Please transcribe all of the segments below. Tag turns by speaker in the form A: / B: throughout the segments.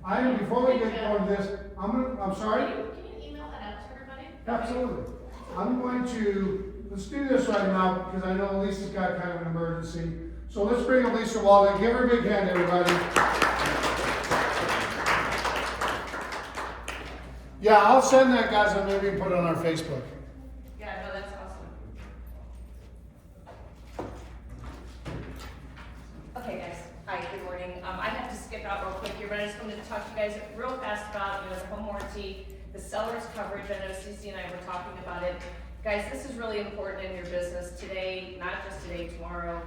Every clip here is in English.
A: Before we get going to this, I'm sorry?
B: Can you email that out to everybody?
A: Absolutely. I'm going to, let's do this right now, because I know Lisa's got kind of an emergency. So let's bring Lisa Walden. Give her a big hand, everybody. Yeah, I'll send that, guys, and maybe put it on our Facebook.
B: Yeah, no, that's awesome. Okay, guys. Hi, good morning. I have to skip out real quick here, but I just wanted to talk to you guys real fast about, the home warranty, the seller's coverage. I know Cece and I were talking about it. Guys, this is really important in your business today, not just today, tomorrow.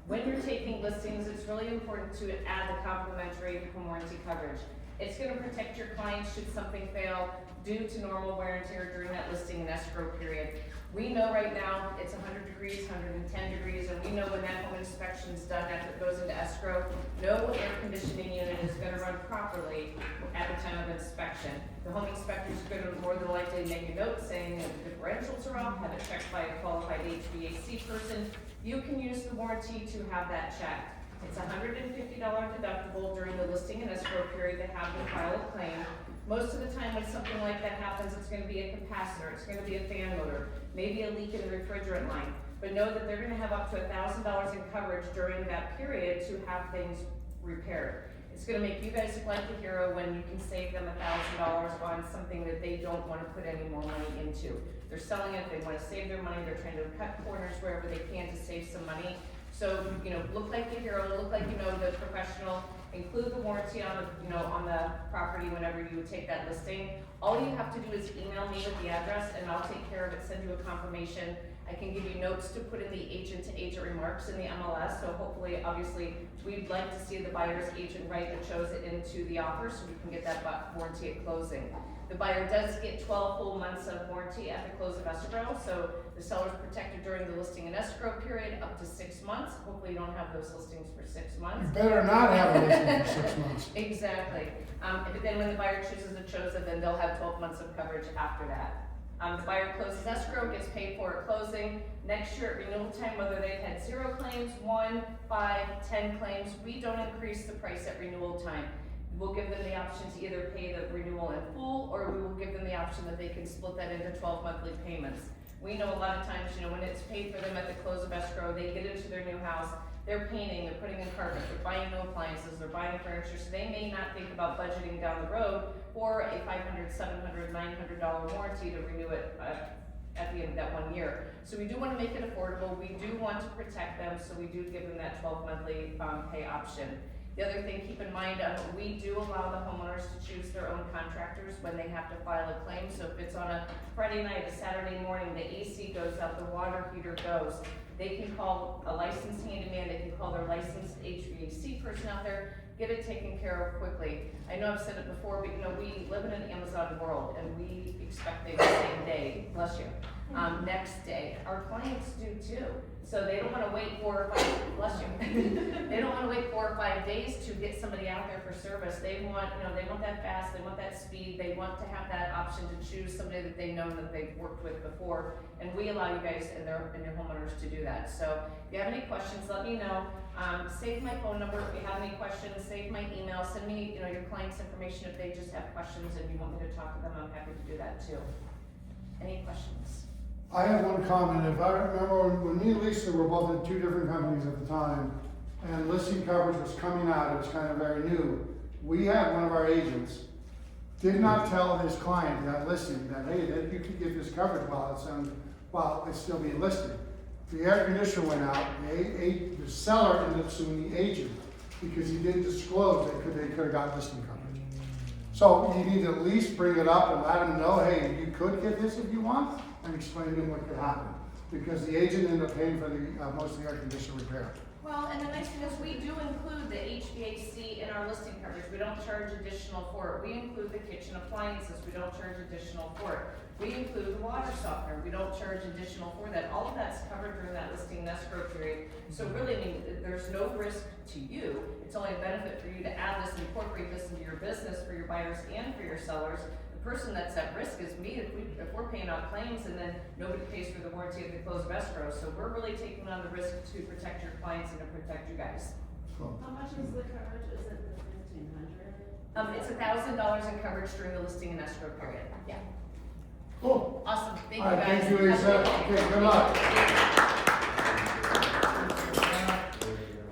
B: When you're taking listings, it's really important to add the complimentary home warranty coverage. It's going to protect your clients should something fail due to normal wear and tear during that listing and escrow period. We know right now it's 100 degrees, 110 degrees, and we know when that home inspection is done after it goes into escrow, no air conditioning unit is going to run properly at the time of inspection. The home inspector is going to more than likely make a note saying that the differentials are off, have it checked by a qualified HVAC person. You can use the warranty to have that checked. It's $150 deductible during the listing and escrow period to have them file a claim. Most of the time when something like that happens, it's going to be a capacitor, it's going to be a fan motor, maybe a leak in the refrigerant line. But know that they're going to have up to $1,000 in coverage during that period to have things repaired. It's going to make you guys look like the hero when you can save them $1,000 on something that they don't want to put any more money into. They're selling it, they want to save their money, they're trying to cut corners wherever they can to save some money. So, look like the hero, look like the professional, include the warranty on on the property whenever you take that listing. All you have to do is email me with the address and I'll take care of it, send you a confirmation. I can give you notes to put in the agent-to-agent remarks in the MLS, so hopefully, obviously, we'd like to see the buyer's agent write that shows it into the offer so we can get that warranty at closing. The buyer does get 12 full months of warranty at the close of escrow, so the seller's protected during the listing and escrow period up to 6 months. Hopefully you don't have those listings for 6 months.
A: You better not have a listing for 6 months.
B: Exactly. But then when the buyer chooses to chose it, then they'll have 12 months of coverage after that. The buyer closes escrow, gets paid for at closing. Next year at renewal time, whether they've had 0 claims, 1, 5, 10 claims, we don't increase the price at renewal time. We'll give them the option to either pay the renewal in full, or we will give them the option that they can split that into 12 monthly payments. We know a lot of times, when it's paid for them at the close of escrow, they get into their new house, they're painting, they're putting in carpet, they're buying new appliances, they're buying furniture, so they may not think about budgeting down the road for a $500, $700, $900 warranty to renew it at the end of that 1 year. So we do want to make it affordable, we do want to protect them, so we do give them that 12 monthly pay option. The other thing, keep in mind, we do allow the homeowners to choose their own contractors when they have to file a claim. So if it's on a Friday night, a Saturday morning, the AC goes out, the water heater goes, they can call a licensed handyman, they can call their licensed HVAC person out there, get it taken care of quickly. I know I've said it before, but we live in an Amazon world and we expect things the same day, bless you, next day. Our clients do too. So they don't want to wait 4 or 5, bless you. They don't want to wait 4 or 5 days to get somebody out there for service. They want, they want that fast, they want that speed, they want to have that option to choose somebody that they know that they've worked with before. And we allow you guys and your homeowners to do that. So if you have any questions, let me know. Save my phone number if you have any questions, save my email, send me your client's information if they just have questions and you want me to talk to them, I'm happy to do that too. Any questions?
A: I have one comment. If I remember when me and Lisa were both in 2 different companies at the time, and listing coverage was coming out, it was kind of very new. We had one of our agents did not tell his client that listing that, hey, that you can get this coverage while it's still being listed. The air conditioner went out, the seller ended up suing the agent because he didn't disclose that they could have got listing coverage. So you need to at least bring it up and let them know, hey, you could get this if you want, and explain to them what could happen. Because the agent ended up paying for the most of the air conditioner repair.
B: Well, and the nice thing is we do include the HVAC in our listing coverage. We don't charge additional for it. We include the kitchen appliances. We don't charge additional for it. We include the water softener. We don't charge additional for that. All of that's covered during that listing and escrow period. So really, there's no risk to you. It's only a benefit for you to add this and incorporate this into your business for your buyers and for your sellers. The person that's at risk is me if we're paying out claims and then nobody pays for the warranty at the close of escrow. So we're really taking on the risk to protect your clients and to protect you guys.
A: So,
C: How much is the coverage? Is it the 1,500?
B: It's $1,000 in coverage during the listing and escrow period. Yeah.
A: Cool.
B: Awesome. Thank you,
A: All right,
B: guys.
A: thank you, Lisa. Okay, good luck.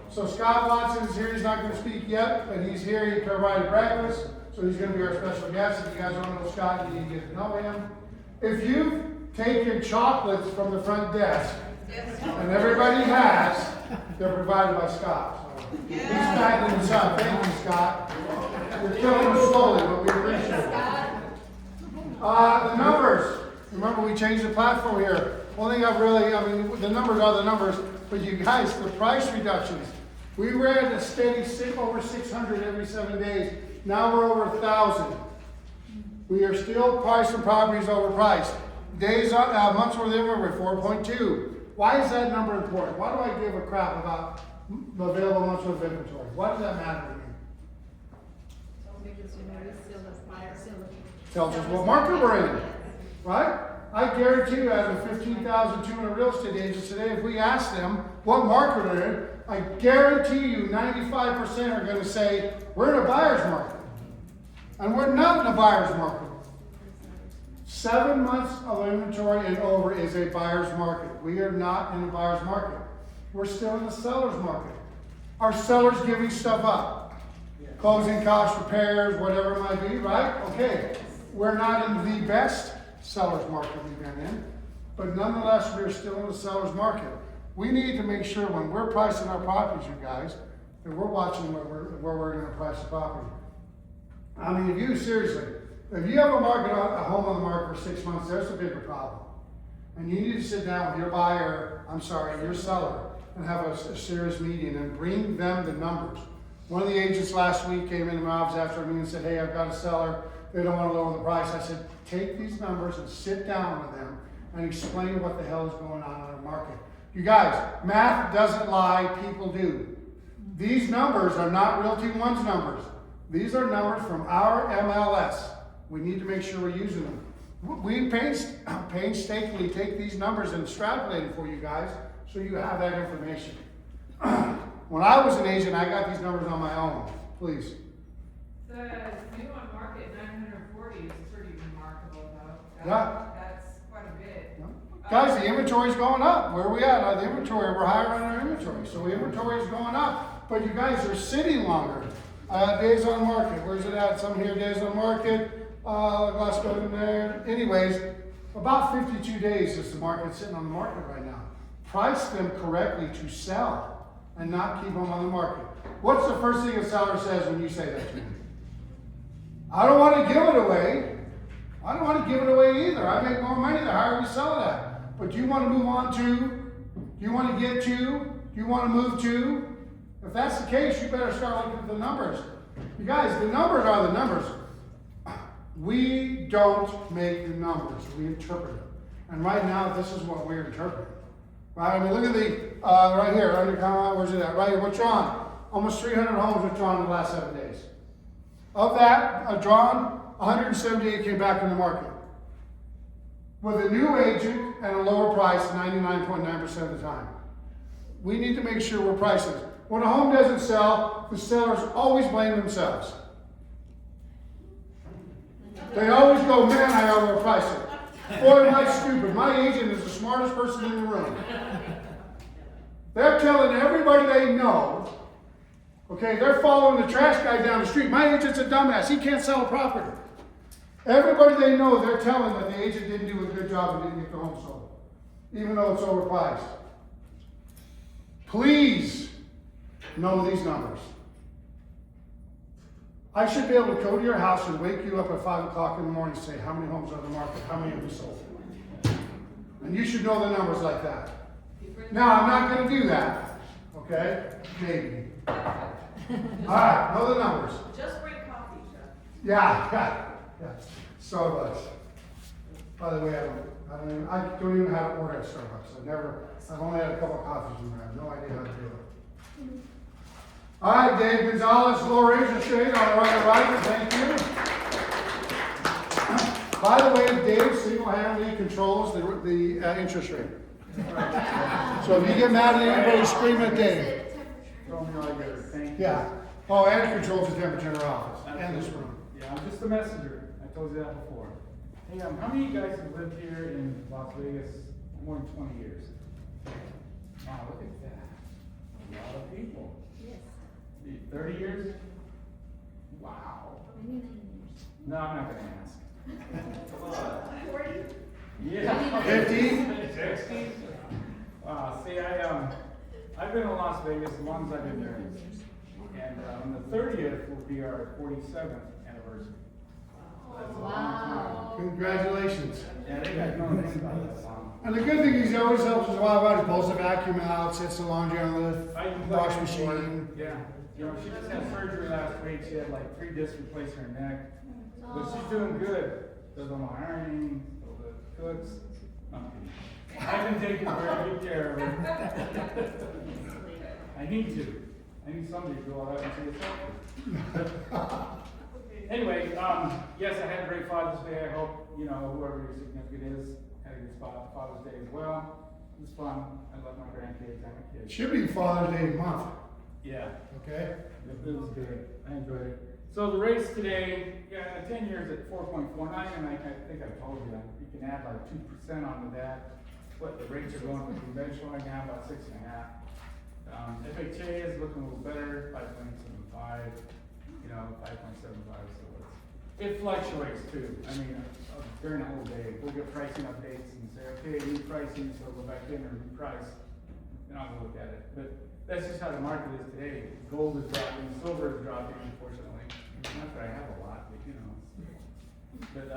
A: So Scott Watson's here, he's not gonna speak yet, but he's here, he provided breakfast, so he's gonna be our special guest. If you guys don't know Scott, you need to get to know him. If you've taken chocolates from the front desk, and everybody has, they're provided by Scott. So he's battling this up. Thank you, Scott. You're killing us slowly, but we appreciate it. The numbers. Remember, we changed the platform here. One thing the numbers are the numbers, but you guys, the price reductions. We were at a steady over 600 every 7 days. Now we're over 1,000. We are still pricing properties overpriced. Months worth of inventory, 4.2. Why is that number important? Why do I give a crap about the available months worth of inventory? Why does that matter to me? Tells us what market we're in, right? I guarantee you, out of 15,200 real estate agents today, if we ask them what market they're in, I guarantee you 95% are going to say, we're in a buyer's market. And we're not in a buyer's market. 7 months of inventory and over is a buyer's market. We are not in a buyer's market. We're still in the seller's market. Our sellers giving stuff up. Closing costs, repairs, whatever it might be, right? Okay. We're not in the best seller's market we've been in, but nonetheless, we're still in the seller's market. We need to make sure when we're pricing our properties, you guys, that we're watching where we're going to price the property. I mean, if you have a home on the market for 6 months, there's a bigger problem. And you need to sit down with your seller, and have a serious meeting and bring them the numbers. One of the agents last week came into my office after a meeting and said, hey, I've got a seller. They don't want to lower the price. I said, take these numbers and sit down with them and explain what the hell is going on in our market. You guys, math doesn't lie, people do. These numbers are not Realty One's numbers. These are numbers from our MLS. We need to make sure we're using them. We painstakingly take these numbers and extrapolate them for you guys so you have that information. When I was an agent, I got these numbers on my own. Please.
C: The new on market 940 is pretty remarkable though.
A: Yeah.
C: That's quite a bit.
A: Yeah. Guys, the inventory is going up. Where are we at? The inventory, we're higher on our inventory. So the inventory is going up, but you guys are sitting longer. Days on market, where's it at? Some here, days on market. Let's go in there. Anyways, about 52 days is the market sitting on the market right now. Price them correctly to sell and not keep them on the market. What's the first thing a seller says when you say that to me? I don't want to give it away. I don't want to give it away either. I make more money the higher we sell it at. But do you want to move on to? Do you want to get to? Do you want to move to? If that's the case, you better start looking at the numbers. You guys, the numbers are the numbers. We don't make the numbers. We interpret them. And right now, this is what we're interpreting. Right? I mean, look at the, right here, under comment, where's it at? Right here, what's drawn? Almost 300 homes were drawn in the last 7 days. Of that, drawn, 178 came back in the market. With a new agent and a lower price, 99.9% of the time. We need to make sure we're pricing. When a home doesn't sell, the sellers always blame themselves. They always go, man, I overpriced it. Boy, am I stupid. My agent is the smartest person in the room. They're telling everybody they know, okay, they're following the trash guy down the street. My agent's a dumbass. He can't sell a property. Everybody they know, they're telling that the agent didn't do a good job and didn't get the home sold, even though it's overpriced. Please know these numbers. I should be able to go to your house and wake you up at 5 o'clock in the morning and say, how many homes are on the market? How many have you sold? And you should know the numbers like that. Now, I'm not going to do that. Okay? Maybe. All right, know the numbers.
C: Just bring coffee, Jeff.
A: Yeah. Starbucks. By the way, I don't even have to order at Starbucks. I've only had a couple of coffees in there. I have no idea how to do it. All right, Dave Gonzalez, lower interest rate on the right, thank you. By the way, Dave single-handedly controls the interest rate. So if you get mad at anybody, scream at Dave. Yeah. Oh, and controls the temperature in our office. and this room.
D: Yeah, I'm just a messenger. I told you that before. Hey, how many of you guys have lived here in Las Vegas more than 20 years? Wow, look at that. A lot of people.
E: Yes.
D: 30 years? Wow.
E: Maybe 9 years.
D: No, I'm not gonna ask.
E: 40?
D: Yeah.
A: 50?
D: 60? Wow, see, I've been in Las Vegas as long as I've been there. And on the 30th will be our 47th anniversary. That's a long
E: Wow.
A: Congratulations.
D: time. Yeah, they got no name about that long.
A: And the good thing is he always helps us a lot about it. He pulls the vacuum out, sets the laundry on
D: I
A: the
D: can
A: wash
D: plug in for
A: machine.
D: it. Yeah, you know, she just had surgery last week, she had like 3 discs replaced in her neck, but she's doing good. Does all my ironing, all the cooks. No, I'm kidding. I've been taking very good care of her. I need to. I need somebody to go out and see a doctor. Anyway, yes, I had a great Father's Day. I hope, you know, whoever your significant is, had a good Father's Day as well. It was fun. I love my grandkids and my kids.
A: Should be Father's Day month,
D: Yeah.
A: okay?
D: It was good. I enjoyed it. So the rates today, yeah, 10 years at 4.49, and I think I told you that you can add like 2% onto that. What the rates are going for conventional right now, about 6.5. FHA is looking a little better, 5.75, you know, 5.75. So it fluctuates too. I mean, during the whole day, we'll get pricing updates and say, okay, new pricing, so go back in and reprice, and I'll go look at it. But that's just how the market is today. Gold is dropping, silver is dropping, unfortunately. Not that I have a lot, but you know. But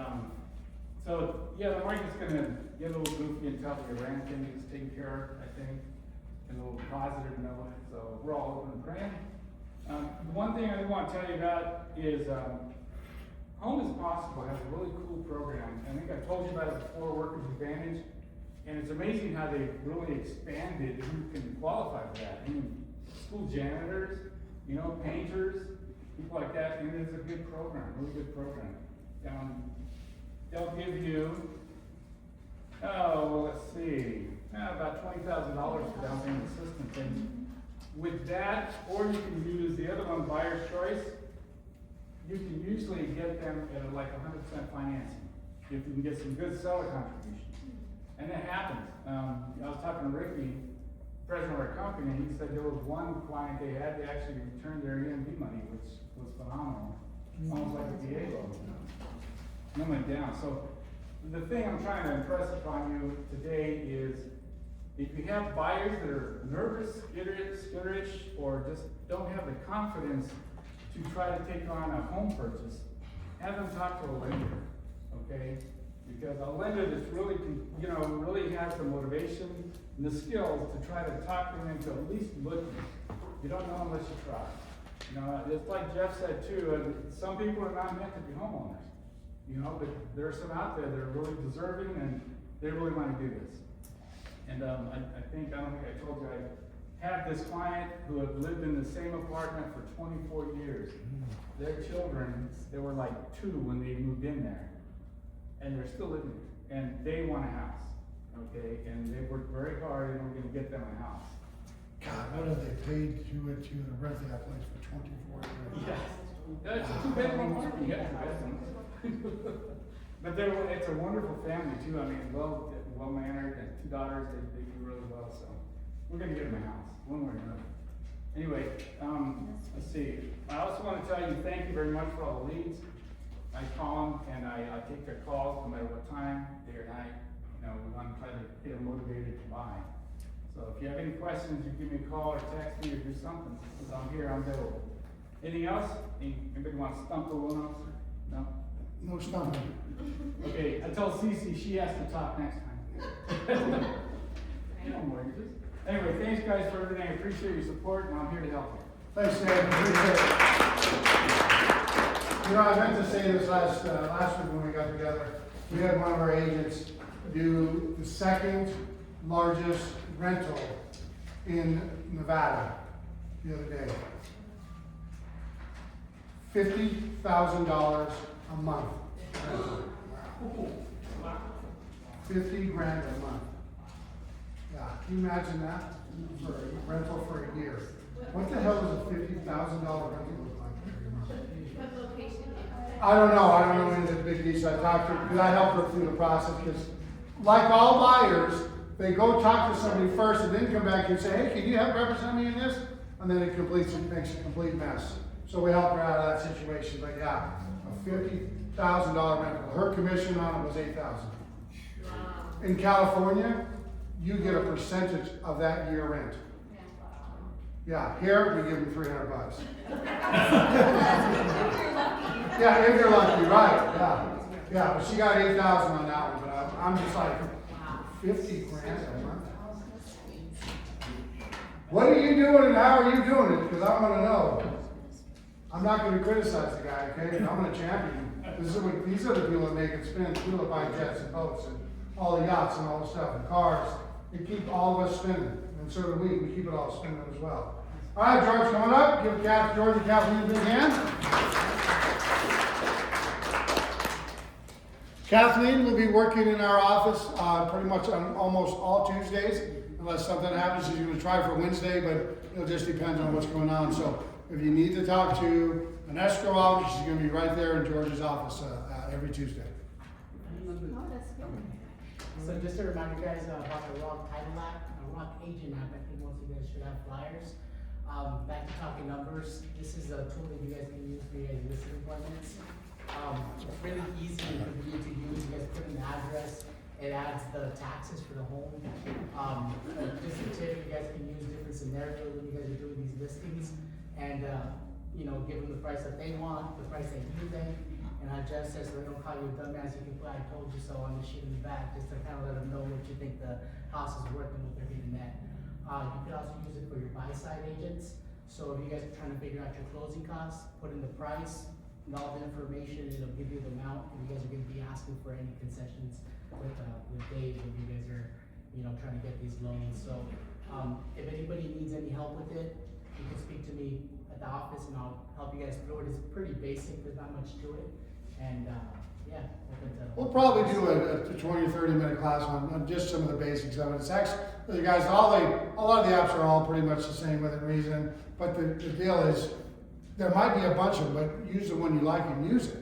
D: so yeah, the market's gonna get a little goofy until the Iran thing is taken care of, I think, in a little positive note. So we're all open and praying. One thing I do want to tell you about is Home is Possible has a really cool program. I think I told you about it before, Workers Advantage. And it's amazing how they've really expanded who can qualify for that. I mean, school janitors, you know, painters, people like that. And it's a good program, really good program. They'll give you, let's see, about $20,000 for down payment assistance. And with that, or you can use the other one, Buyer's Choice. You can usually get them at like 100% financing if you can get some good seller contributions. And it happens. I was talking to Ricky, president of our company, and he said there was one client they actually returned their EMD money, which was phenomenal. Almost like a VA loan. And it went down. So the thing I'm trying to impress upon you today is if you have buyers that are nervous, skittish, or just don't have the confidence to try to take on a home purchase, have them talk to a lender, okay? Because a lender that's really, you know, really has the motivation and the skills to try to talk them into at least looking. You don't know unless you try. You know, it's like Jeff said too, some people are not meant to be homeowners. You know, but there are some out there that are really deserving and they really want to do this. And I don't think I told you, I have this client who have lived in the same apartment for 24 years. Their children, they were like 2 when they moved in there. And they're still living there. And they want a house, okay? And they worked very hard and we're gonna get them a house.
A: God, what have they paid to rent that place for 24 years?
D: Yes. It's a 2-bedroom apartment, yeah, 2 bedrooms. But it's a wonderful family too. I mean, well mannered, and 2 daughters, they do really well, so we're gonna get them a house, one way or another. Anyway, let's see. I also want to tell you, thank you very much for all the leads. I call them and I take their calls no matter what time, day or night. You know, we want to try to get them motivated to buy. So if you have any questions, you give me a call or text me or do something, because I'm here, I'm available. Anything else? Anybody want to stump the loan officer? No?
A: No stumping.
D: Okay, I tell Cece she has to talk next time. No mortgages. Anyway, thanks guys for everything. I appreciate your support and I'm here to help you.
A: Thanks, Dave, appreciate it. You know, I meant to say this last week when we got together. We had one of our agents do the second largest rental in Nevada the other day. $50,000 a month.
D: Wow.
A: 50 grand a month. Yeah, can you imagine that for a rental for a year? What the hell does a $50,000 rental look like every month?
E: What location
A: I don't know any of the big deals I talked to, because I helped her through the process, because like all buyers, they go talk to somebody first and then come back and say, hey, can you help represent me in this? And then it makes a complete mess. So we helped her out of that situation, but yeah, a $50,000 rental. Her commission on it was $8,000. In California, you get a percentage of that year rent. Yeah, here we give them $300. Yeah, if you're lucky, right, yeah. Yeah, but she got 8,000 on that one, but I'm just like, 50 grand a month? What are you doing and how are you doing it? Because I want to know. I'm not going to criticize the guy, okay? I'm going to champion him. These are the people that make it spin, people that buy jets and boats and all the yachts and all the stuff and cars. They keep all of us spinning, and so do we. We keep it all spinning as well. All right, George, coming up. Give George and Kathleen a big hand. Kathleen will be working in our office pretty much on almost all Tuesdays, unless something happens. She's going to try for Wednesday, but it just depends on what's going on. So if you need to talk to an escrow officer, she's going to be right there in George's office every Tuesday.
E: So just to remind you guys about the Rock Title App, Rock Agent App, I think most of you guys should have flyers. Back to talking numbers, this is a tool that you guys can use for your listing appointments. It's really easy and convenient to use. You guys put in the address, it adds the taxes for the home. Just a tip, you guys can use different scenarios when you guys are doing these listings and give them the price that they want, the price that you think, and adjust it so they don't call you a dumbass. You can put "I told you so" on the sheet in the back just to kind of let them know what you think the house is worth and what they're getting at. You could also use it for your buy-side agents. So if you guys are trying to figure out your closing costs, put in the price and all the information, it'll give you the amount, and you guys are going to be asking for any concessions with Dave when you guys are, trying to get these loans. So if anybody needs any help with it, you can speak to me at the office and I'll help you guys through it. It's pretty basic, there's not much to it. And yeah,
A: We'll probably do a 20 or 30 minute class on just some of the basics of it. It's actually, the guys, a lot of the apps are all pretty much the same within reason, but the deal is, there might be a bunch of them, but use the one you like and use it.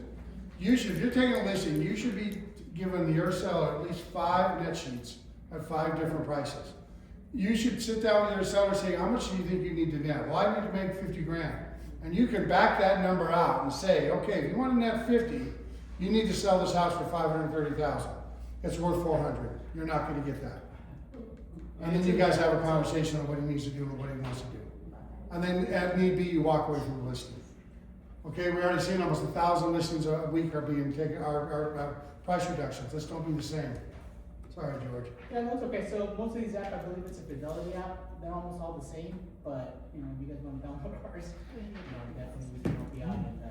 A: If you're taking a listing, you should be giving your seller at least 5 net sheets at 5 different prices. You should sit down with your seller and say, how much do you think you need to net? Well, I need to make 50 grand. And you can back that number out and say, okay, if you want to net 50, you need to sell this house for 530,000. It's worth 400. You're not going to get that. And then you guys have a conversation on what he needs to do and what he wants to do. And then at need be, you walk away from the listing. Okay, we already seen almost 1,000 listings a week are being taken, are price reductions. Let's don't be the same. Sorry, George.
E: Yeah, that's okay. So most of these apps, I believe it's a Fidelity app. They're almost all the same, but if you guys want to download ours, definitely we can help you out with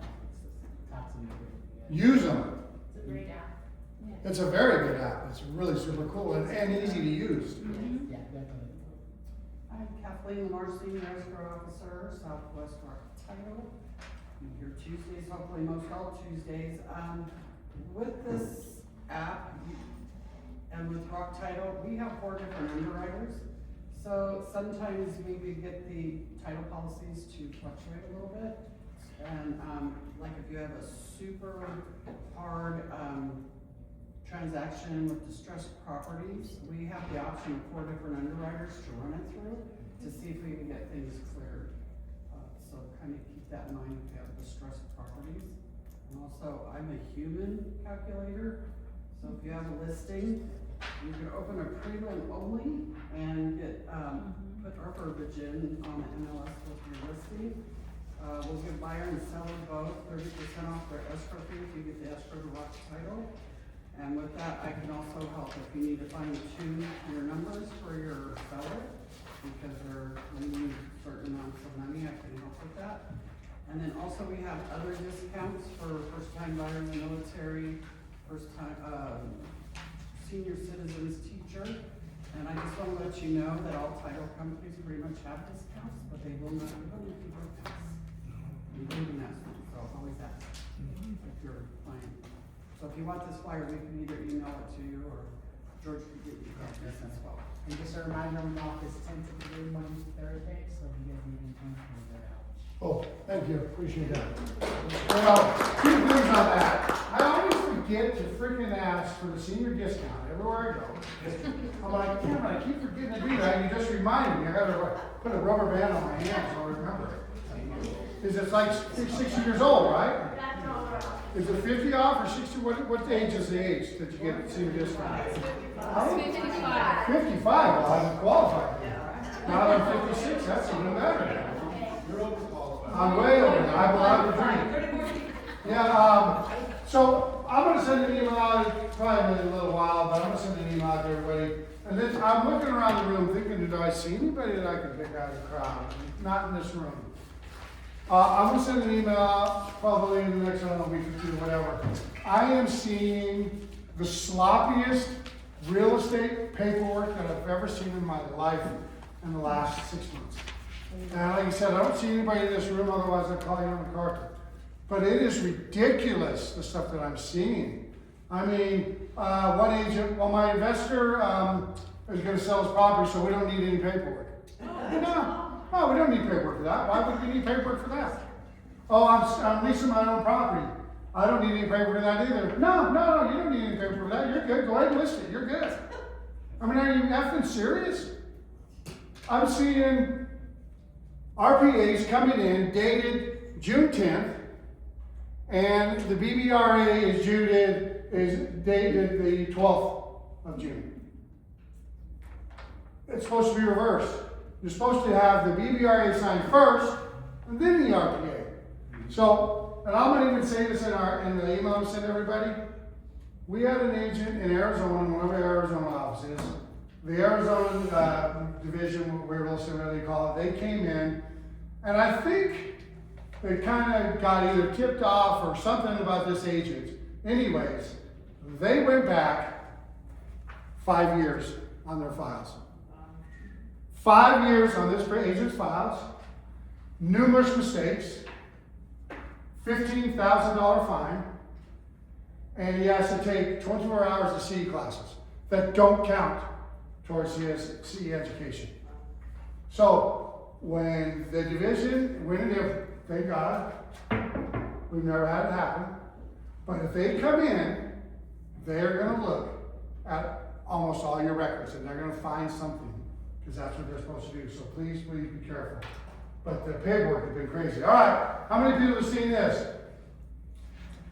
E: tax and everything.
A: Use them.
B: It's a great app.
A: It's a very good app. It's really super cool and easy to use.
E: Yeah, definitely.
F: I'm Kathleen Lamar, Senior Escrow Officer, Southwest Rock Title. I'm here Tuesdays, hopefully most all Tuesdays. With this app and with Rock Title, we have 4 different underwriters. So sometimes we could get the title policies to fluctuate a little bit. And like if you have a super hard transaction with distressed properties, we have the option of 4 different underwriters to run it through to see if we can get things cleared. So kind of keep that in mind if you have distressed properties. And also, I'm a human calculator. So if you have a listing, you can open a prelim only and get put our verbiage in on the MLS with your listing. We'll give buyer and seller both 30% off their escrow fee if you get the escrow to Rock Title. And with that, I can also help if you need to fine tune your numbers for your seller, because they're lending certain amounts of money, I can help with that. And then also we have other discounts for first-time buyers, military, first-time, senior citizens, teacher. And I just want to let you know that all title companies pretty much have discounts, but they will not give them if you don't pass. You can even ask them, so always ask if you're applying. So if you want this flyer, we can either email it to you or George could get you copies as well.
E: And just a reminder, I'm in office 10 to 3 Monday to Thursday, so if you guys need anything, please let out.
A: Oh, thank you. Appreciate that. Well, 2 things on on that. I always forget to freaking ask for the senior discount everywhere I go. I'm like, damn, I keep forgetting to do that, and you just reminded me, I gotta put a rubber band on my hands so I remember it. Is it like 60 years old, right? Is it 50 off or 60, what age is the age that you get the senior discount?
B: 55.
A: 55, well, I'm qualified. Now that I'm 56, that's even better. I'm way over there, I'm allowed to drink. Yeah, so I'm gonna send an email out, probably in a little while, but I'm gonna send an email out to everybody. And then I'm looking around the room thinking, do I see anybody that I can pick out of the crowd? Not in this room. I'm gonna send an email out probably in the next, I don't know, week or two, whatever. I am seeing the sloppiest real estate paperwork that I've ever seen in my life in the last 6 months. And like I said, I don't see anybody in this room, otherwise I'd call you on the carpet. But it is ridiculous, the stuff that I'm seeing. I mean, one agent, well, my investor is gonna sell his property, so we don't need any paperwork. No, we don't need paperwork for that. Why would we need paperwork for that? Oh, I'm leasing my own property. I don't need any paperwork for that either. No, you don't need any paperwork for that. You're good. Go ahead and list it. You're good. I mean, are you effing serious? I'm seeing RPAs coming in dated June 10th, and the BBRA is dated the 12th of June. It's supposed to be reversed. You're supposed to have the BBRA signed first, and then the RPA. So, and I'm gonna even say this in the email I send everybody. We had an agent in Arizona, in one of our Arizona offices. The Arizona division, whatever they call it, they came in, and I think they kind of got either tipped off or something about this agent. Anyways, they went back 5 years on their files. 5 years on this agent's files, numerous mistakes, $15,000 fine, and he has to take 24 hours of CE classes that don't count towards his CE education. So when the division went in, thank God, we've never had it happen, but if they come in, they're gonna look at almost all your records and they're gonna find something, because that's what they're supposed to do. So please be careful. But the paperwork has been crazy. All right, how many people have seen this?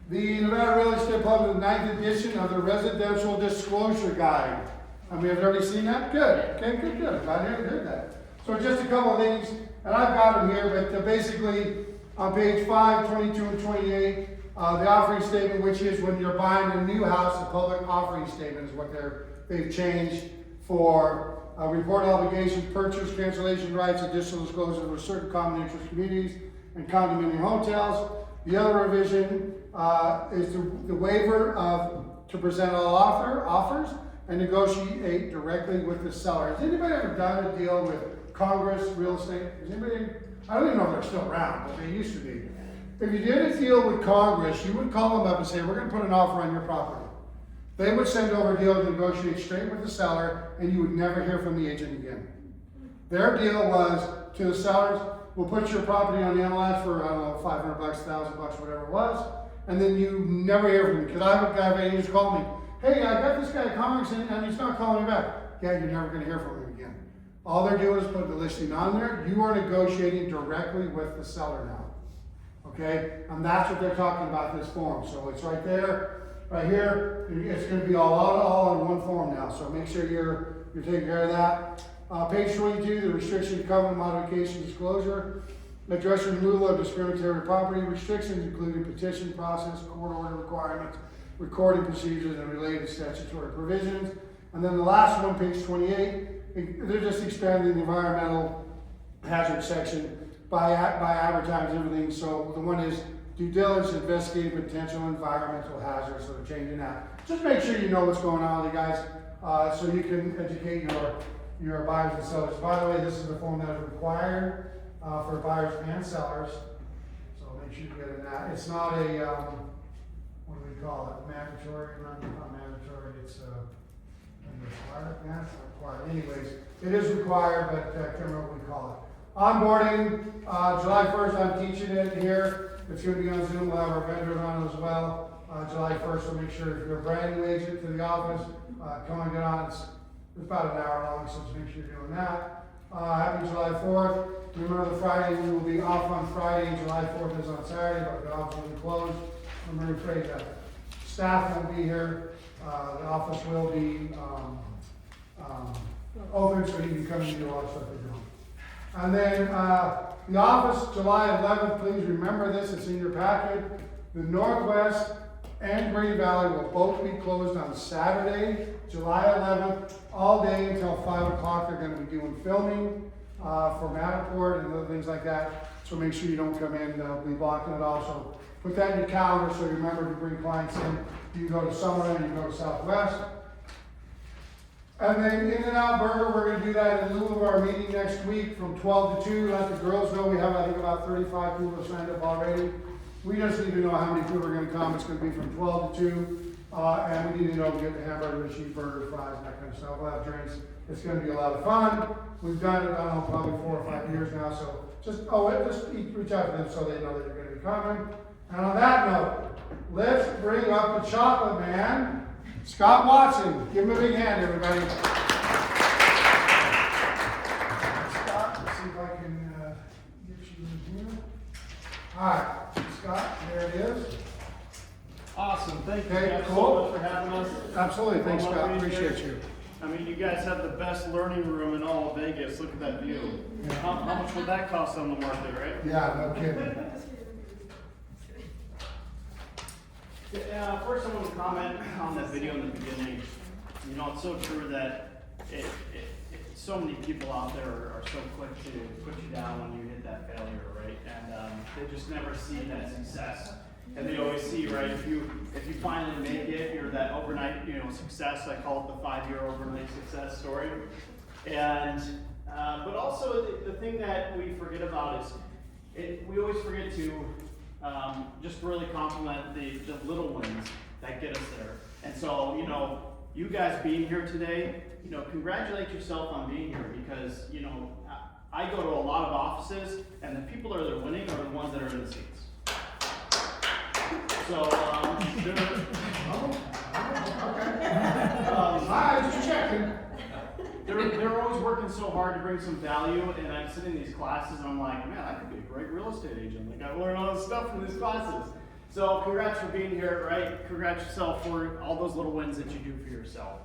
A: The Nevada Real Estate Public, the 9th edition of the Residential Disclosure Guide. I mean, have you already seen that? Good. Okay, good. Glad you heard that. So just a couple of things, and I've got them here, but basically on page 5, 22, and 28, the offering statement, which is when you're buying a new house, the public offering statement is what they've changed for report obligations, purchase, cancellation rights, additional disclosure for certain common interest communities and condominium hotels. The other revision is the waiver to present all offers and negotiate directly with the seller. Has anybody ever done a deal with Congress Real Estate? Has anybody? I don't even know if they're still around, but they used to be. If you did a deal with Congress, you would call them up and say, we're going to put an offer on your property. They would send over a deal to negotiate straight with the seller, and you would never hear from the agent again. Their deal was to the sellers, we'll put your property on the MLS for, I don't know, $500, $1,000, whatever it was, and then you never hear from me. Because I have a guy who just called me, hey, I got this guy at Congress, and he's not calling me back. Yeah, you're never going to hear from him again. All they're doing is put the listing on there. You are negotiating directly with the seller now. Okay? And that's what they're talking about in this form. So it's right there. Right here, it's going to be all in one form now, so make sure you're taking care of that. Page 22, the restriction, covenant, modification, disclosure, address removal of discriminatory property restrictions, including petition process, court order requirements, recording procedures, and related statutory provisions. And then the last one, page 28, they're just expanding the environmental hazard section by advertising everything. So the one is due diligence, investigating potential environmental hazards, so they're changing that. Just make sure you know what's going on with you guys, so you can educate your buyers and sellers. By the way, this is the form that is required for buyers and sellers, so make sure you get in that. It's not a, what do we call it, mandatory, not mandatory, it's required, yeah, it's required. Anyways, it is required, but I can't remember what we call it. Onboarding, July 1st, I'm teaching it here. It's gonna be on Zoom, we'll have our vendors on as well. July 1st, so make sure if you're a brand new agent to the office, come and get on. It's about an hour long, so just make sure you're doing that. Happy July 4th. Remember the Friday, we will be off on Friday. July 4th is on Saturday, but the office will be closed. I'm very afraid that staff won't be here. The office will be open, so you can come and do all the stuff you're doing. And then the office, July 11th, please remember this, it's in your packet. The Northwest and Green Valley will both be closed on Saturday, July 11th, all day until 5 o'clock. They're going to be doing filming for Matterport and other things like that. So make sure you don't come in, they'll be blocking it all. So put that in your calendar so you remember to bring clients in. You can go to Summerlin, you can go to Southwest. And then In-N-Out Burger, we're going to do that in lieu of our meeting next week from 12 to 2. Let the girls know we have, I think, about 35 people signed up already. We just need to know how many people are going to come. It's going to be from 12 to 2. And we need to know we get the hamburger, cheeseburger, fries, and that kind of stuff. We'll have drinks. It's going to be a lot of fun. We've done it, I don't know, probably 4 or 5 years now. So just reach out to them so they know that you're going to be coming. And on that note, let's bring up the chocolate man. Scott Watson, give him a big hand, everybody. Scott, let's see if I can get you in here. All right, Scott, there it is.
G: Awesome, thank you
A: Okay,
G: guys
A: cool.
G: so much for having us.
A: Absolutely, thanks,
G: Love
A: Scott,
G: being
A: appreciate
G: here.
A: you.
G: I mean, you guys have the best learning room in all of Vegas, look at that view. How much would that cost on the market, right?
A: Yeah, no kidding.
G: First I want to comment on that video in the beginning. You know, it's so true that so many people out there are so quick to put you down when you hit that failure, right? And they just never see that success. And they always see, right, if you finally make it, you're that overnight, success. I call it the 5-year overnight success story. And but also the thing that we forget about is we always forget to just really compliment the little wins that get us there. And so, you guys being here today, congratulate yourself on being here because, I go to a lot of offices and the people that are winning are the ones that are in the seats. So,
A: Just checking.
G: they're always working so hard to bring some value, and I sit in these classes and I'm like, man, I could be a great real estate agent. Like, I learned all this stuff from these classes. So congrats for being here, right? Congrats yourself for all those little wins that you do for yourself.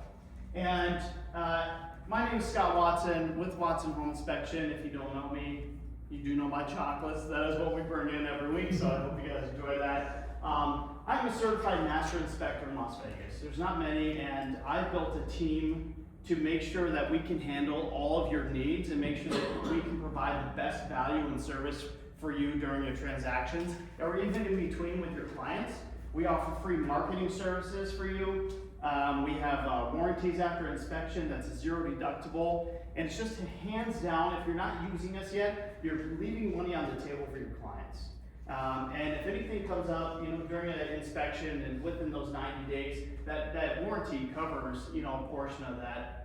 G: And my name is Scott Watson with Watson Home Inspection. If you don't know me, you do know my chocolates. That is what we bring in every week, so I hope you guys enjoy that. I'm a certified master inspector in Las Vegas. There's not many, and I've built a team to make sure that we can handle all of your needs and make sure that we can provide the best value and service for you during your transactions, or even in between with your clients. We offer free marketing services for you. We have warranties after inspection that's 0 deductible, and it's just hands down, if you're not using us yet, you're leaving money on the table for your clients. And if anything comes up, during an inspection and within those 90 days, that warranty covers, a portion of that,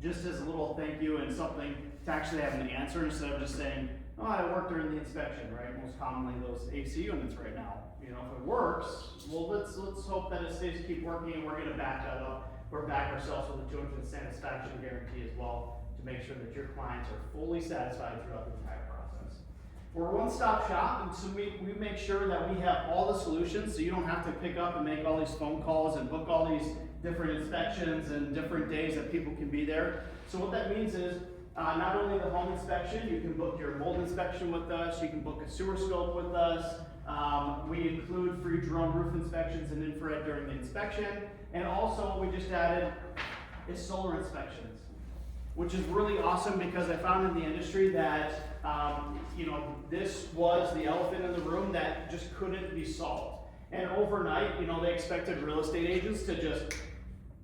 G: just as a little thank you and something to actually have an answer instead of just saying, oh, I worked during the inspection, right? Most commonly those AC units right now. If it works, well, let's hope that it stays keep working, and we're going to back that up. We're back ourselves with a 200% satisfaction guarantee as well to make sure that your clients are fully satisfied throughout the entire process. We're a one-stop shop, and so we make sure that we have all the solutions, so you don't have to pick up and make all these phone calls and book all these different inspections and different days that people can be there. So what that means is not only the home inspection, you can book your mold inspection with us, you can book a sewer scope with us. We include free drone roof inspections and infrared during the inspection. And also we just added is solar inspections, which is really awesome because I found in the industry that this was the elephant in the room that just couldn't be solved. And overnight, they expected real estate agents to just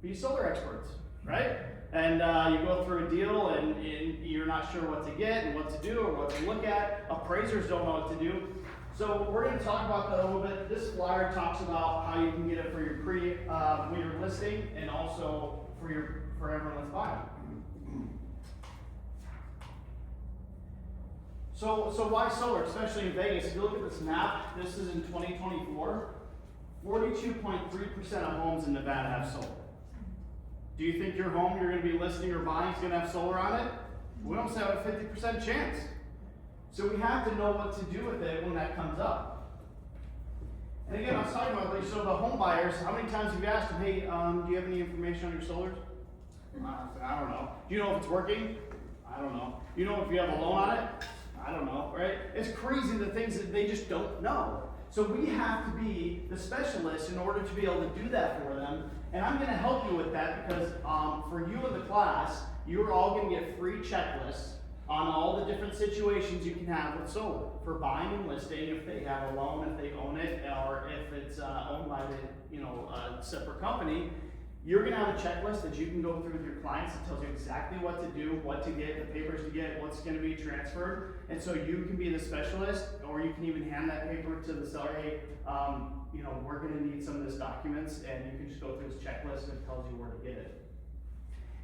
G: be solar experts, right? And you go through a deal and you're not sure what to get and what to do or what to look at. Appraisers don't know what to do. So we're going to talk about that a little bit. This flyer talks about how you can get it for your when you're listing and also for everyone that's buying. So why solar, especially in Vegas? If you look at this map, this is in 2024, 42.3% of homes in Nevada have solar. Do you think your home you're gonna be listing or buying is gonna have solar on it? We almost have a 50% chance. So we have to know what to do with it when that comes up. And again, I was talking about, like, so the home buyers, how many times have you asked them, hey, do you have any information on your solars? I don't know. Do you know if it's working? I don't know. Do you know if you have a loan on it? I don't know, right? It's crazy the things that they just don't know. So we have to be the specialists in order to be able to do that for them. And I'm gonna help you with that because for you in the class, you're all gonna get free checklists on all the different situations you can have with solar. For buying and listing, if they have a loan, if they own it, or if it's owned by a separate company, you're gonna have a checklist that you can go through with your clients that tells you exactly what to do, what to get, the papers to get, what's gonna be transferred. And so you can be the specialist, or you can even hand that paper to the seller, hey, we're gonna need some of this documents, and you can just go through this checklist and it tells you where to get it.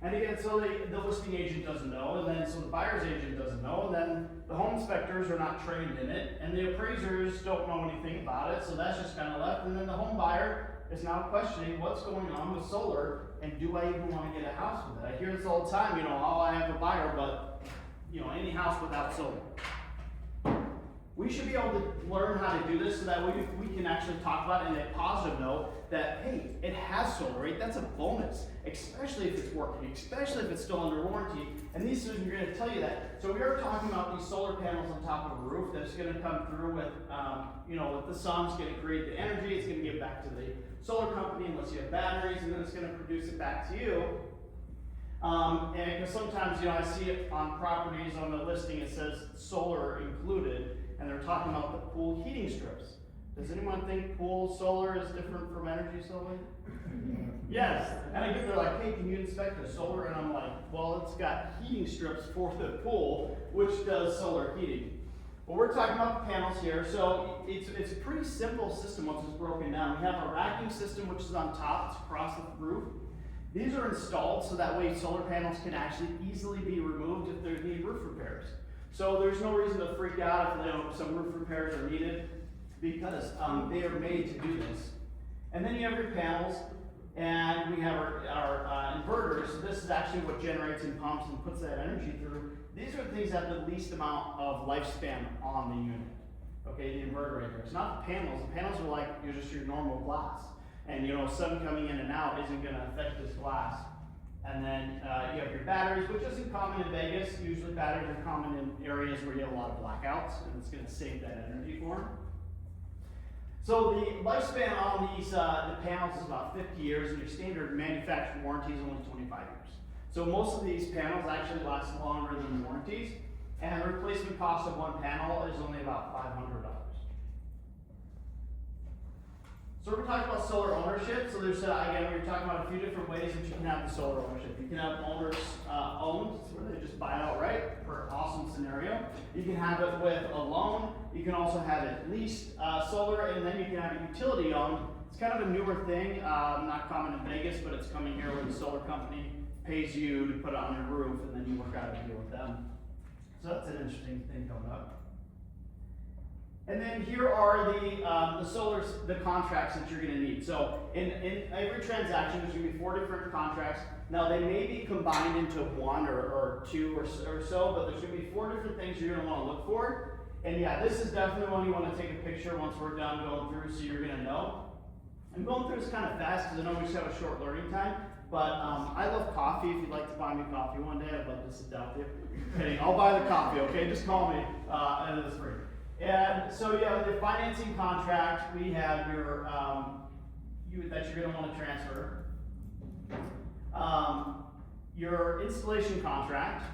G: And again, so the listing agent doesn't know, and then so the buyer's agent doesn't know, and then the home inspectors are not trained in it, and the appraisers don't know anything about it, so that's just kind of left. And then the home buyer is now questioning what's going on with solar, and do I even want to get a house with it? I hear this all the time, oh, I have a buyer, but any house without solar. We should be able to learn how to do this so that we can actually talk about it in a positive note that, hey, it has solar, right? That's a bonus, especially if it's working, especially if it's still under warranty. And these students are going to tell you that. So we are talking about these solar panels on top of a roof that's going to come through with, with the sun, it's going to create the energy, it's going to give back to the solar company unless you have batteries, and then it's going to produce it back to you. And because sometimes, I see it on properties on the listing, it says solar included, and they're talking about the pool heating strips. Does anyone think pool solar is different from energy solar? Yes. And I get there like, hey, can you inspect the solar? And I'm like, well, it's got heating strips for the pool, which does solar heating. Well, we're talking about the panels here. So it's a pretty simple system once it's broken down. We have a racking system, which is on top, it's across the roof. These are installed so that way solar panels can actually easily be removed if there need roof repairs. So there's no reason to freak out if some roof repairs are needed, because they are made to do this. And then you have your panels, and we have our inverters. So this is actually what generates and pumps and puts that energy through. These are the things that have the least amount of lifespan on the unit. Okay, the inverter right there. It's not the panels. The panels are like just your normal glass. And sun coming in and out isn't gonna affect this glass. And then you have your batteries, which isn't common in Vegas. Usually batteries are common in areas where you have a lot of blackouts, and it's gonna save that energy for them. So the lifespan on these the panels is about 50 years, and your standard manufacturer warranty is only 25 years. So most of these panels actually last longer than the warranties, and the replacement cost of one panel is only about $500. So we're talking about solar ownership. So there's, again, we're talking about a few different ways that you can have the solar ownership. You can have owners owned, where they just buy it outright for an awesome scenario. You can have it with a loan. You can also have it leased solar, and then you can have it utility owned. It's kind of a newer thing, not common in Vegas, but it's coming here where the solar company pays you to put it on your roof, and then you work out a deal with them. So that's an interesting thing coming up. And then here are the contracts that you're going to need. So in every transaction, there's going to be 4 different contracts. Now they may be combined into 1 or 2 or so, but there's going to be 4 different things you're going to want to look for. And yeah, this is definitely one you want to take a picture once we're done going through, so you're going to know. I'm going through this kind of fast because I know we just have a short learning time. But I love coffee. If you'd like to buy me coffee one day, I'd love to sit down with you. Hey, I'll buy the coffee, okay? Just call me, and it's free. And so yeah, the financing contract, we have your that you're going to want to transfer. Your installation contract,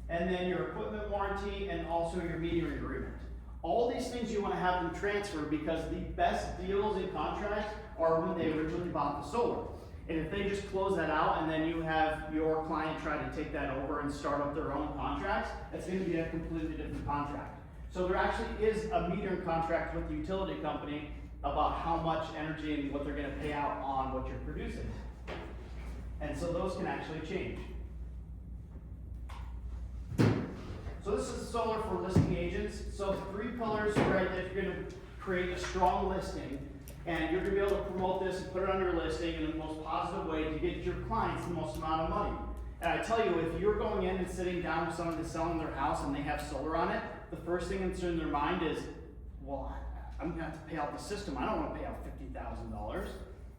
G: and then your equipment warranty, and also your metering agreement. All these things you want to have them transfer because the best deals in contracts are when they originally bought the solar. And if they just close that out and then you have your client try to take that over and start up their own contracts, it's going to be a completely different contract. So there actually is a metering contract with the utility company about how much energy and what they're going to pay out on what you're producing. And so those can actually change. So this is solar for listing agents. So 3 pillars, right, that you're gonna create a strong listing, and you're gonna be able to promote this and put it on your listing in the most positive way to get your clients the most amount of money. And I tell you, if you're going in and sitting down with someone that's selling their house and they have solar on it, the first thing that's in their mind is, well, I'm gonna have to pay out the system. I don't wanna pay out $50,000,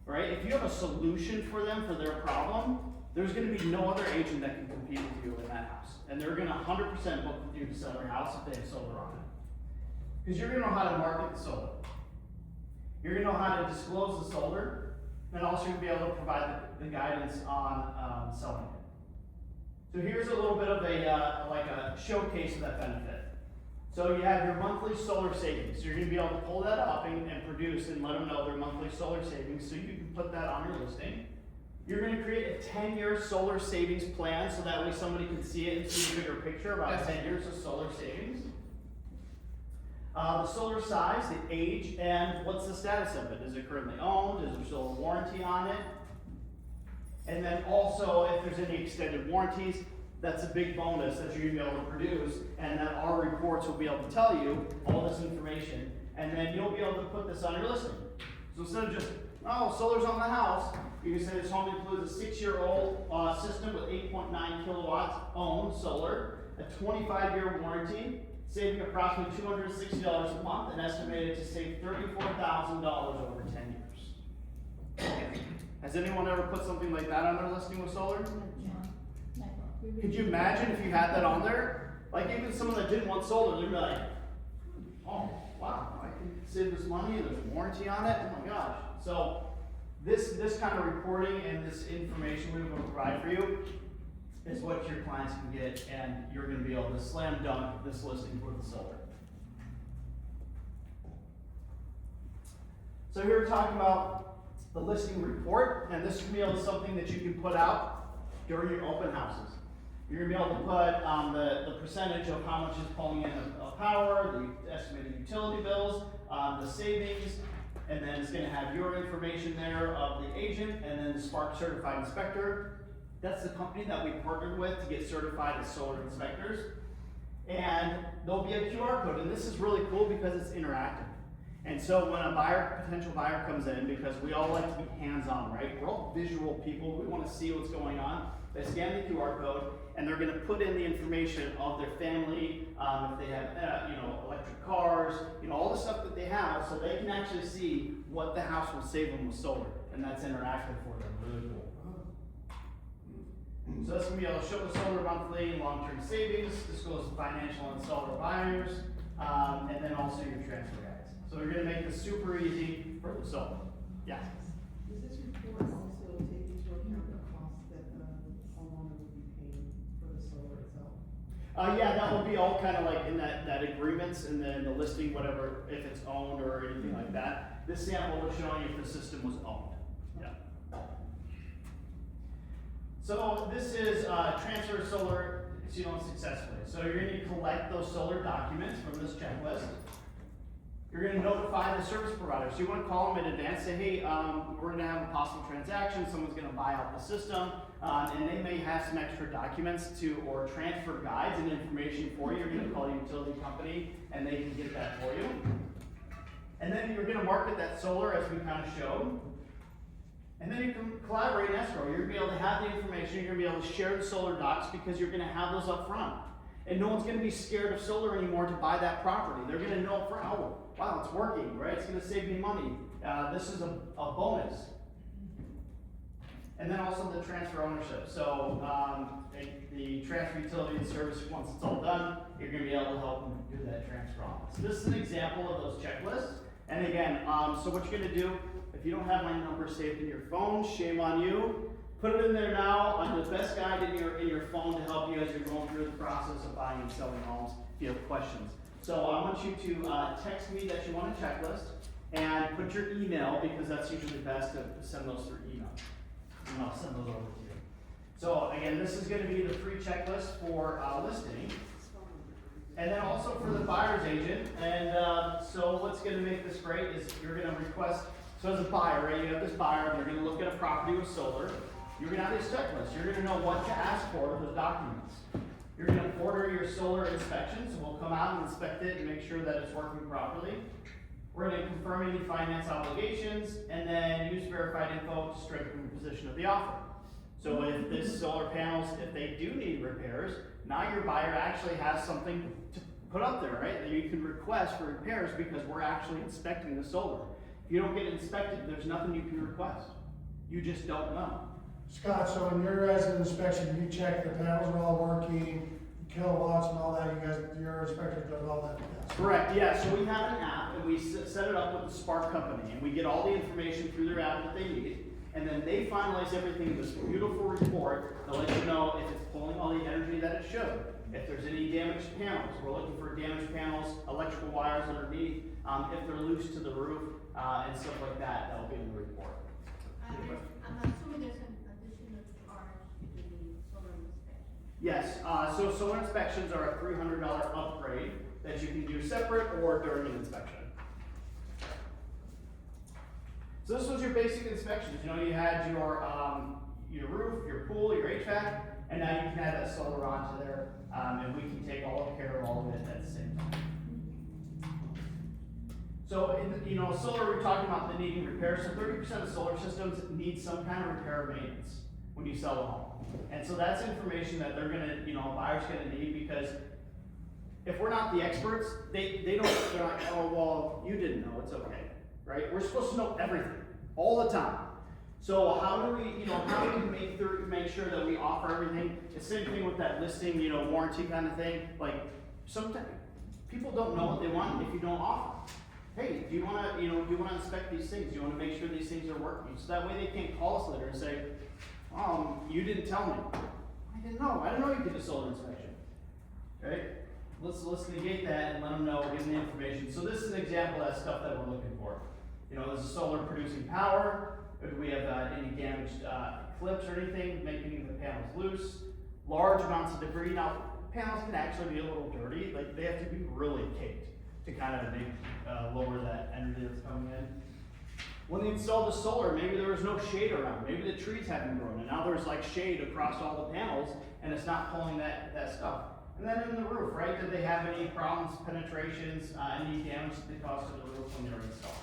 G: right? If you have a solution for them for their problem, there's gonna be no other agent that can compete with you in that house. And they're gonna 100% book with you to sell their house if they have solar on it. Because you're gonna know how to market the solar. You're gonna know how to disclose the solar, and also you'll be able to provide the guidance on selling it. So here's a little bit of a, like a showcase of that benefit. So you have your monthly solar savings. So you're gonna be able to pull that up and produce and let them know their monthly solar savings, so you can put that on your listing. You're gonna create a 10-year solar savings plan, so that way somebody can see it and see the bigger picture about 10 years of solar savings. The solar size, the age, and what's the status of it? Is it currently owned? Is there still a warranty on it? And then also, if there's any extended warranties, that's a big bonus that you're gonna be able to produce, and that our reports will be able to tell you all this information, and then you'll be able to put this on your listing. So instead of just, oh, solar's on the house, you can say this home includes a 6-year-old system with 8.9 kilowatts owned solar, a 25-year warranty, saving approximately $260 a month, and estimated to save $34,000 over 10 years. Has anyone ever put something like that on their listing with solar? Could you imagine if you had that on there? Like even someone that didn't want solar, they'd be like, oh, wow, I can save this money, there's a warranty on it, oh my gosh. So this kind of reporting and this information we're going to provide for you is what your clients can get, and you're going to be able to slam dunk this listing with the solar. So here we're talking about the listing report, and this will be able to something that you can put out during your open houses. You're going to be able to put the percentage of how much is pulling in of power, the estimated utility bills, the savings, and then it's going to have your information there of the agent, and then the Spark Certified Inspector. That's the company that we partnered with to get certified as solar inspectors. And there'll be a QR code, and this is really cool because it's interactive. And so when a potential buyer comes in, because we all like to be hands-on, right? We're all visual people, we want to see what's going on. They scan the QR code, and they're going to put in the information of their family, if they have, electric cars, all the stuff that they have, so they can actually see what the house will save them with solar, and that's interactive for them. Really cool. So that's going to be able to show the solar monthly and long-term savings, disclose the financial and solar buyers, and then also your transfer guides. So we're going to make this super easy for the solar. Yeah.
H: Does this report also take into account the cost that the homeowner would be paying for the solar itself?
G: Yeah, that will be all kind of like in that agreements and then the listing, whatever, if it's owned or anything like that. This sample was showing if the system was owned. Yeah. So this is transfer solar successfully. So you're going to collect those solar documents from this checklist. You're going to notify the service provider. So you want to call them in advance, say, hey, we're going to have a possible transaction, someone's going to buy out the system, and they may have some extra documents or transfer guides and information for you. You're going to call the utility company, and they can get that for you. And then you're going to market that solar as we kind of showed. And then you can collaborate in escrow. You're going to be able to have the information, you're going to be able to share the solar docs because you're going to have those up front. And no one's going to be scared of solar anymore to buy that property. They're going to know, oh, wow, it's working, right? It's going to save me money. This is a bonus. And then also the transfer ownership. So the transfer utility and service, once it's all done, you're going to be able to help them do that transfer on. So this is an example of those checklists. And again, so what you're going to do, if you don't have my number saved in your phone, shame on you. Put it in there now. I'm the best guide in your phone to help you as you're going through the process of buying and selling homes if you have questions. So I want you to text me that you want a checklist and put your email, because that's usually best to send those through email. And I'll send those over to you. So again, this is going to be the free checklist for listing. And then also for the buyer's agent. And so what's going to make this great is you're going to request, so as a buyer, right, you have this buyer, they're going to look at a property with solar. You're going to have this checklist. You're going to know what to ask for with those documents. You're You're gonna order your solar inspection, so we'll come out and inspect it and make sure that it's working properly. We're gonna confirm any finance obligations, and then use verified info to strengthen the position of the offer. So if this solar panels, if they do need repairs, now your buyer actually has something to put up there, right? That you can request for repairs because we're actually inspecting the solar. If you don't get it inspected, there's nothing you can request. You just don't know.
A: Scott, so in your guys' inspection, you check the panels are all working, kilowatts and all that, you guys, your inspector does all that? Yes.
G: Correct, yeah, so we have an app and we set it up with the Spark company and we get all the information through their app that they need. And then they finalize everything in this beautiful report to let you know if it's pulling all the energy that it should. If there's any damaged panels, we're looking for damaged panels, electrical wires underneath, if they're loose to the roof, and stuff like that, that'll be in the report.
I: I'm assuming there's an additional charge to the solar inspection.
G: Yes, so solar inspections are a $300 upgrade that you can do separate or during an inspection. So this was your basic inspections. You know, you had your roof, your pool, your HVAC, and now you can add that solar onto there, and we can take all of care of all of it at the same time. So, solar, we're talking about the needing repair. So 30% of solar systems need some kind of repair or maintenance when you sell a home. And so that's information that they're gonna, buyer's gonna need, because if we're not the experts, they're like, oh, well, you didn't know, it's okay, right? We're supposed to know everything, all the time. So how do we make sure that we offer everything? It's the same thing with that listing, warranty kind of thing. Like, sometimes people don't know what they want if you don't offer. Hey, do you wanna inspect these things? Do you wanna make sure these things are working? So that way they can't call us later and say, you didn't tell me. I didn't know you did a solar inspection. Right? Let's negate that and let them know, give them the information. So this is an example of that stuff that we're looking for. There's a solar producing power. If we have any damaged clips or anything, making the panels loose. Large amounts of debris. Now, panels can actually be a little dirty. Like, they have to be really caked to kind of make, lower that energy that's coming in. When they installed the solar, maybe there was no shade around. Maybe the trees hadn't grown, and now there's like shade across all the panels, and it's not pulling that stuff. And then in the roof, right? Did they have any problems, penetrations, any damage to the cost of the roof when they were installed?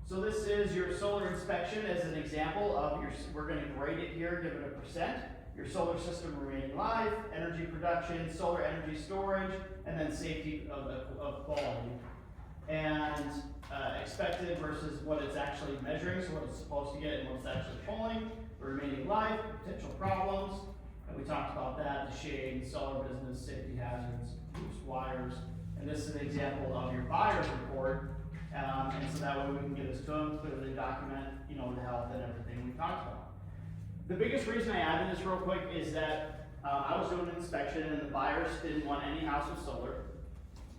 G: So this is your solar inspection as an example of we're gonna grade it here, give it a percent. Your solar system remaining live, energy production, solar energy storage, and then safety of quality. And expected versus what it's actually measuring, so what it's supposed to get and what it's actually pulling, the remaining life, potential problems, and we talked about that, the shade, solar business, safety hazards, loose wires, and this is an example of your buyer's report, and so that way we can give this to them, clearly document, the health and everything we talked about. The biggest reason I added this real quick is that I was doing an inspection and the buyers didn't want any house with solar,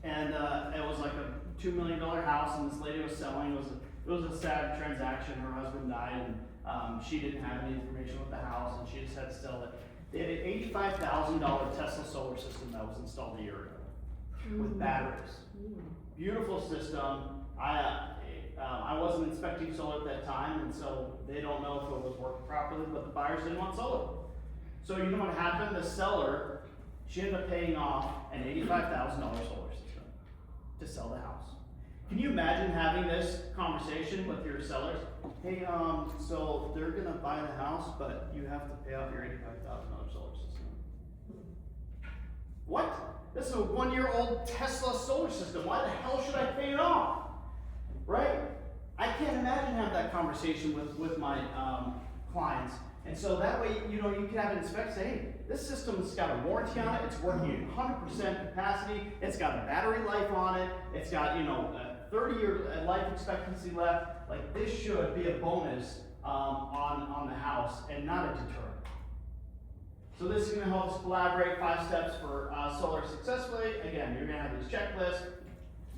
G: and it was like a $2 million house, and this lady was selling. It was a sad transaction. Her husband died, and she didn't have any information with the house, and she just had to sell it. They had an $85,000 Tesla solar system that was installed a year ago with batteries. Beautiful system. I wasn't inspecting solar at that time, and so they don't know if it was working properly, but the buyers didn't want solar. So you know what happened? The seller, she ended up paying off an $85,000 solar system to sell the house. Can you imagine having this conversation with your sellers? Hey, so they're gonna buy the house, but you have to pay off your $85,000 solar system. What? This is a 1-year-old Tesla solar system. Why the hell should I pay it off? Right? I can't imagine having that conversation with my clients. And so that way, you can have it inspected, say, hey, this system's got a warranty on it, it's working at 100% capacity, it's got a battery life on it, it's got, a 30-year life expectancy left. Like, this should be a bonus on the house and not a deterrent. So this is gonna help us collaborate 5 steps for solar successfully. Again, you're gonna have these checklists.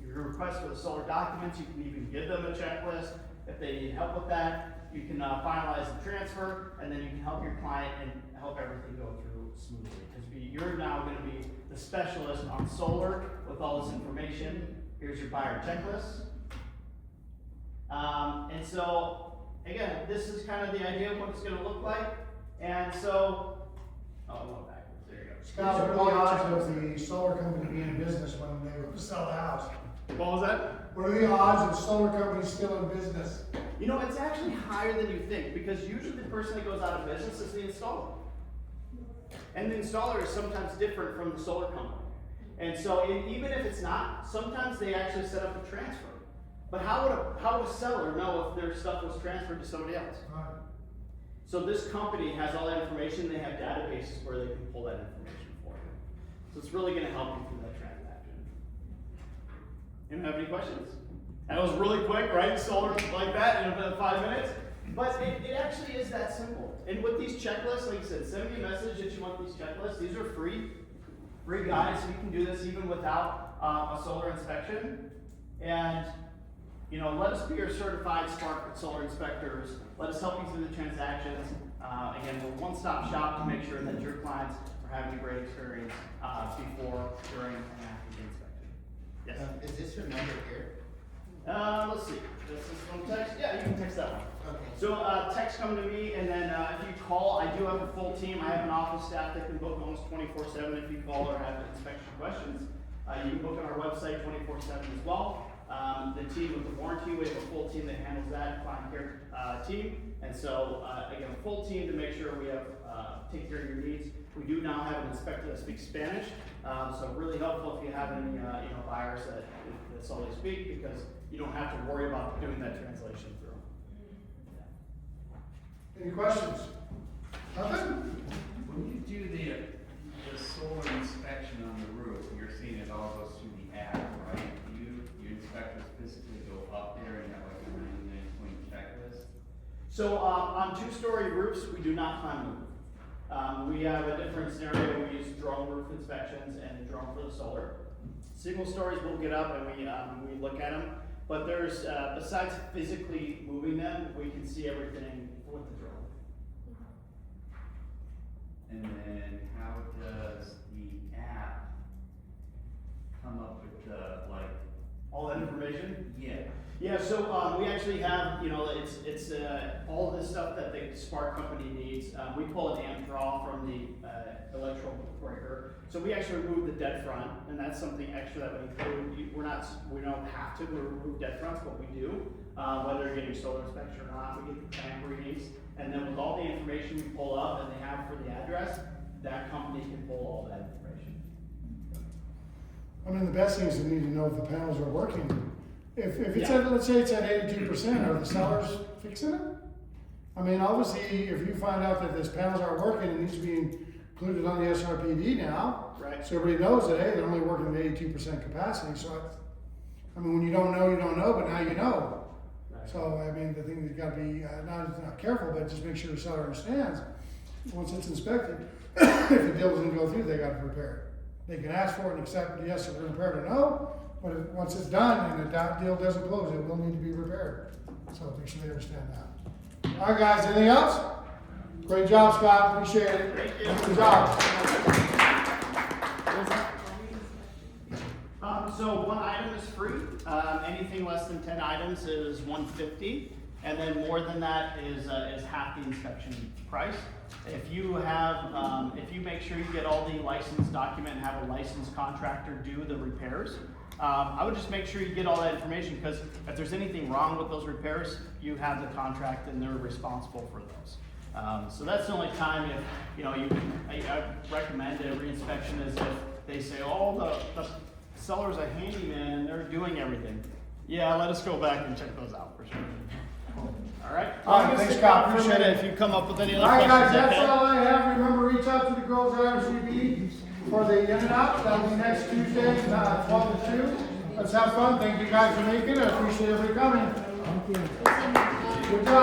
G: Your request for the solar documents, you can even give them a checklist if they need help with that. You can finalize the transfer, and then you can help your client and help everything go through smoothly. Because you're now going to be the specialist on solar with all this information. Here's your buyer checklist. And so, again, this is kind of the idea of what it's going to look like. And so, I went backwards.
A: Scott, what are the odds of the solar company being in business when they sell the house?
G: What was that?
A: What are the odds of solar companies still in business?
G: You know, it's actually higher than you think, because usually the person that goes out of business is the installer. And the installer is sometimes different from the solar company. And so even if it's not, sometimes they actually set up a transfer. But how would a seller know if their stuff was transferred to somebody else?
A: Right.
G: So this company has all that information, they have databases where they can pull that information for you. So it's really gonna help you through that transaction. Anyone have any questions? That was really quick, right? Solar like that in about 5 minutes. But it actually is that simple. And with these checklists, like I said, send me a message that you want these checklists. These are free guides. You can do this even without a solar inspection. And you know, let us be your certified smart solar inspectors. Let us help you through the transactions. Again, we're a one-stop shop to make sure that your clients are having a great experience before, during, and after the inspection. Yes.
J: Is this your number here?
G: Let's see. This is from text. Yeah, you can text that one.
J: Okay.
G: So text come to me, and then if you call, I do have a full team. I have an office staff that can book almost 24/7 if you call or have inspection questions. You can book on our website 24/7 as well. The team with the warranty, we have a full team that handles that, client care team. And so, again, a full team to make sure we have, take care of your needs. We do now have an inspector that speaks Spanish, so really helpful if you have any, buyers that solely speak, because you don't have to worry about doing that translation through.
A: Any questions? Nothing?
K: When you do the solar inspection on the roof, you're seeing it all goes through the app, right? Your inspectors physically go up there and have like a 99-point checklist?
G: So on two-story roofs, we do not climb the roof. We have a different scenario. We use drone roof inspections and drone for the solar. Single stories, we'll get up and we look at them. But there's, besides physically moving them, we can see everything with the drone.
K: And then how does the app come up with the, like,
G: All that information?
K: yeah,
G: Yeah, so we actually have, it's all of this stuff that the Spark company needs. We pull an amp draw from the electrical breaker. So we actually remove the dead front, and that's something extra that we include. We don't have to remove dead fronts, but we do. Whether you're getting solar inspection or not, we get the tank readings. And then with all the information we pull up and they have for the address, that company can pull all that information.
A: I mean, the best thing is to need to know if the panels are working. If it's
G: Yeah.
A: at, let's say it's at 82%, are the sellers fixing it? I mean, obviously, if you find out that this panels aren't working, it needs to be included on the SRPD now.
G: Right.
A: So everybody knows that, hey, they're only working at 82% capacity, so I mean, when you don't know, but now you know.
G: Right.
A: So, I mean, the thing is gotta be, not careful, but just make sure the seller understands, once it's inspected, if the deal doesn't go through, they gotta repair it. They can ask for it and accept it, yes, we're gonna repair it, or no, but once it's done and the deal doesn't close, it will need to be repaired. So make sure they understand that. All right, guys, anything else? Great job, Scott, appreciate it.
G: Thank you.
A: Good job.
G: So one item is free. Anything less than 10 items is $150, and then more than that is half the inspection price. If you have, if you make sure you get all the licensed document and have a licensed contractor do the repairs, I would just make sure you get all that information, because if there's anything wrong with those repairs, you have the contract and they're responsible for those. So that's the only time if, I recommend a reinspection is if they say, oh, the seller's a handyman and they're doing everything. Yeah, let us go back and check those out for sure. All right.
A: All right, thanks, Scott,
G: For a
A: appreciate
G: minute
A: it.
G: If you come up with any other
A: All right, guys,
G: questions,
A: that's
G: okay?
A: all I have. Remember, reach out to the girls at RCB for the in-and-out. That'll be next Tuesday, 12 to 2. Let's have fun. Thank you guys for making it. I appreciate everybody coming. Good job.